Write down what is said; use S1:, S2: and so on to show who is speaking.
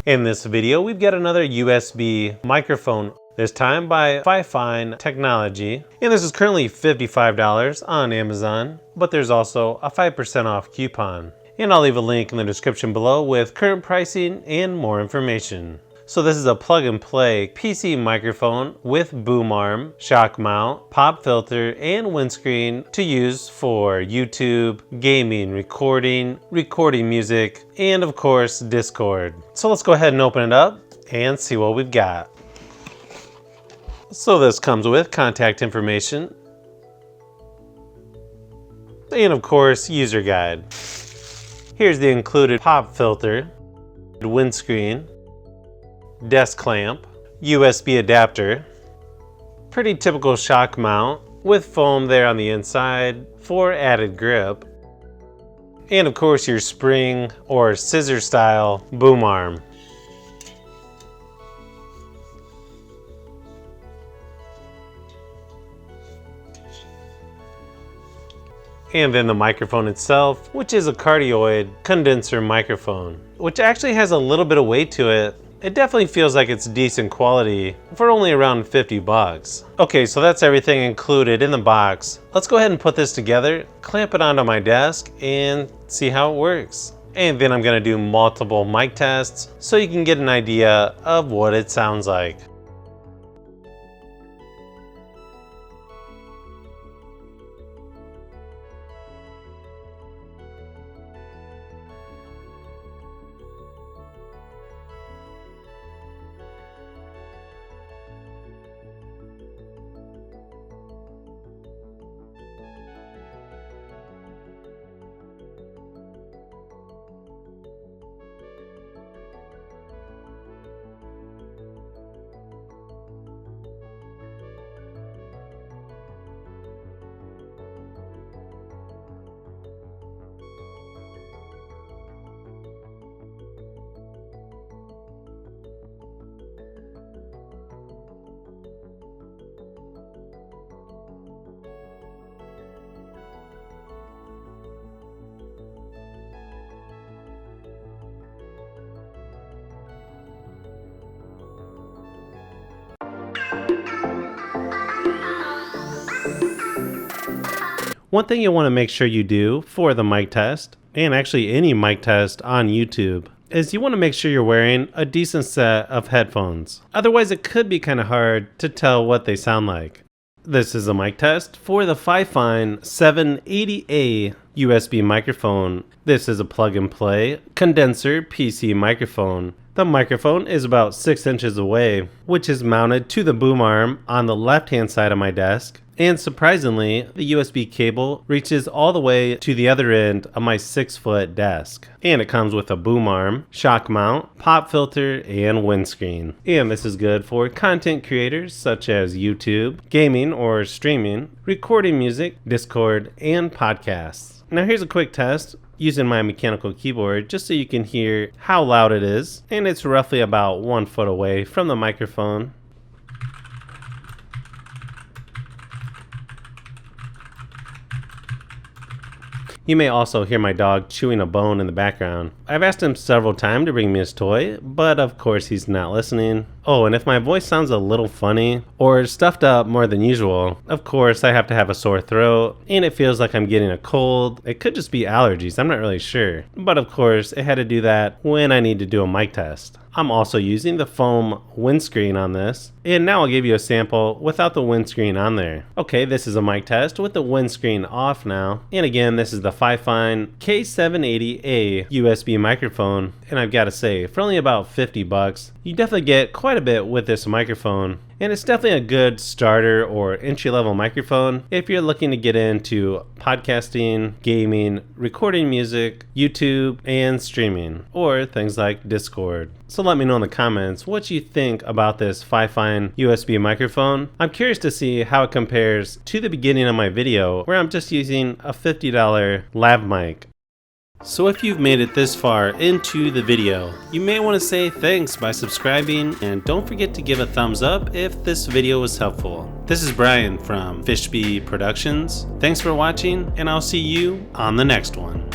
S1: In this video, we've got another USB microphone, this time by FIFINE Technology. And this is currently $55 on Amazon, but there's also a 5% off coupon. And I'll leave a link in the description below with current pricing and more information. So this is a plug and play PC microphone with boom arm, shock mount, pop filter, and windscreen to use for YouTube, gaming, recording music, and of course Discord. So let's go ahead and open it up and see what we've got. So this comes with contact information and of course user guide. Here's the included pop filter, windscreen, desk clamp, USB adapter, pretty typical shock mount with foam there on the inside for added grip, and of course your spring or scissor style boom arm. And then the microphone itself, which is a cardioid condenser microphone, which actually has a little bit of weight to it. It definitely feels like it's decent quality for only around 50 bucks. Okay, so that's everything included in the box. Let's go ahead and put this together, clamp it onto my desk, and see how it works. And then I'm gonna do multiple mic tests so you can get an idea of what it sounds like. One thing you'll want to make sure you do for the mic test, and actually any mic test on YouTube, is you want to make sure you're wearing a decent set of headphones. Otherwise it could be kind of hard to tell what they sound like. This is a mic test for the FIFINE K780A USB microphone. This is a plug and play condenser PC microphone. The microphone is about 6 inches away, which is mounted to the boom arm on the left hand side of my desk. And surprisingly, the USB cable reaches all the way to the other end of my 6-foot desk. And it comes with a boom arm, shock mount, pop filter, and windscreen. And this is good for content creators such as YouTube, gaming or streaming, recording music, Discord, and podcasts. Now here's a quick test using my mechanical keyboard just so you can hear how loud it is. And it's roughly about 1 foot away from the microphone. You may also hear my dog chewing a bone in the background. I've asked him several times to bring me his toy, but of course he's not listening. Oh, and if my voice sounds a little funny or stuffed up more than usual, of course I have to have a sore throat and it feels like I'm getting a cold. It could just be allergies, I'm not really sure. But of course it had to do that when I need to do a mic test. I'm also using the foam windscreen on this, and now I'll give you a sample without the windscreen on there. Okay, this is a mic test with the windscreen off now. And again, this is the FIFINE K780A USB microphone, and I've got to say, for only about 50 bucks, you definitely get quite a bit with this microphone. And it's definitely a good starter or entry-level microphone if you're looking to get into podcasting, gaming, recording music, YouTube, and streaming, or things like Discord. So let me know in the comments what you think about this FIFINE USB microphone. I'm curious to see how it compares to the beginning of my video where I'm just using a $50 lav mic. So if you've made it this far into the video, you may want to say thanks by subscribing, and don't forget to give a thumbs up if this video was helpful. This is Brian from FishBee Productions. Thanks for watching, and I'll see you on the next one.